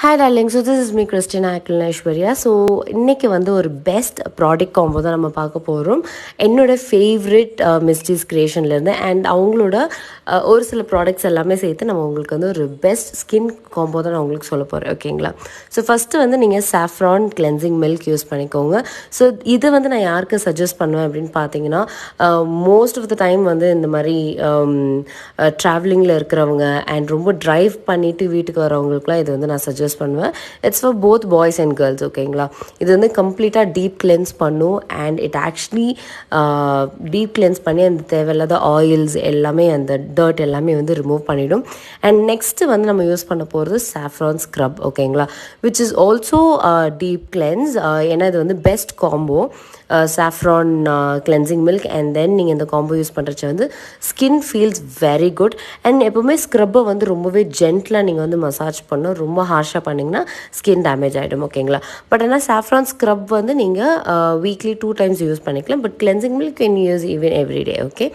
Hi darling, so this is me Christina Aishwarya. So இன்னைக்கு வந்து ஒரு பெஸ்ட் ப்ராடக்ட் காம்போ தான் நம்ம பார்க்க போகிறோம். என்னோட ஃபேவரட் மிஸ்டீஸ் கிரியேஷன்லேருந்து அண்ட் அவங்களோட ஒரு சில ப்ராடக்ட்ஸ் எல்லாமே சேர்த்து நம்ம உங்களுக்கு வந்து ஒரு பெஸ்ட் ஸ்கின் காம்போ தான் நான் உங்களுக்கு சொல்ல போகிறேன். ஓகேங்களா? ஸோ ஃபஸ்ட்டு வந்து நீங்கள் சாஃப்ரான் கிளென்சிங் மில்க் யூஸ் பண்ணிக்கோங்க. ஸோ இது வந்து நான் யாருக்கு சஜஸ்ட் பண்ணுவேன் அப்படின்னு பார்த்தீங்கன்னா, மோஸ்ட் ஆஃப் த டைம் வந்து இந்த மாதிரி ட்ராவலிங்கில் இருக்கிறவங்க அண்ட் ரொம்ப ட்ரைவ் பண்ணிவிட்டு வீட்டுக்கு வரவங்களுக்குலாம் இது வந்து நான் சஜஸ்ட் பண்ணுவேன். It's for both boys and girls. ஓகேங்களா? இது வந்து கம்ப்ளீட்டாக டீப் கிளென்ஸ் பண்ணும் and it actually deep cleanse பண்ணி அந்த தேவையில்லாத ஆயில்ஸ் எல்லாமே அந்த டர்ட் எல்லாமே வந்து ரிமூவ் பண்ணிவிடும். அண்ட் நெக்ஸ்ட்டு வந்து நம்ம யூஸ் பண்ண போகிறது சாஃப்ரான் ஸ்க்ரப். ஓகேங்களா? Which is also deep cleanse. ஏன்னா இது வந்து best combo. Saffron cleansing milk and then நீங்கள் இந்த காம்போ யூஸ் பண்ணுறச்ச வந்து skin feels very good. And எப்போவுமே ஸ்க்ரப்பை வந்து ரொம்பவே ஜென்டிலாக நீங்கள் வந்து மசாஜ் பண்ணணும். ரொம்ப ஹார்ஷாக பண்ணிங்கன்னா ஸ்கின் டேமேஜ் ஆகிடும். ஓகேங்களா? பட் ஆனால் சாஃப்ரான் ஸ்க்ரப் வந்து நீங்கள் வீக்லி 2 times யூஸ் பண்ணிக்கலாம். But cleansing milk can use even everyday. Okay,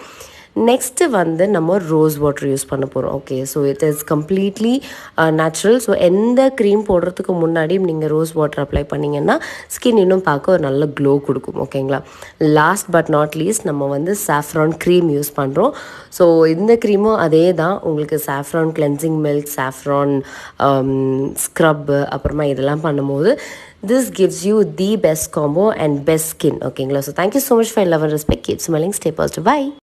next வந்து நம்ம ரோஸ் வாட்டர் யூஸ் பண்ண போகிறோம். Okay, so it is completely natural. So எந்த க்ரீம் போடுறதுக்கு முன்னாடியும் நீங்கள் ரோஸ் வாட்டர் அப்ளை பண்ணிங்கன்னா ஸ்கின் இன்னும் பார்க்க ஒரு நல்ல க்ளோ கொடுக்கும். ஓகேங்களா? லாஸ்ட் பட் நாட் லீஸ்ட் நம்ம வந்து சாஃப்ரான் க்ரீம் யூஸ் பண்ணுறோம். ஸோ இந்த க்ரீமும் அதே தான். உங்களுக்கு saffron cleansing milk, saffron scrub அப்புறமா இதெல்லாம் பண்ணும்போது this gives you the best combo and best skin. Okay, so thank you so much for your love and respect. Keep smiling, stay positive. Bye.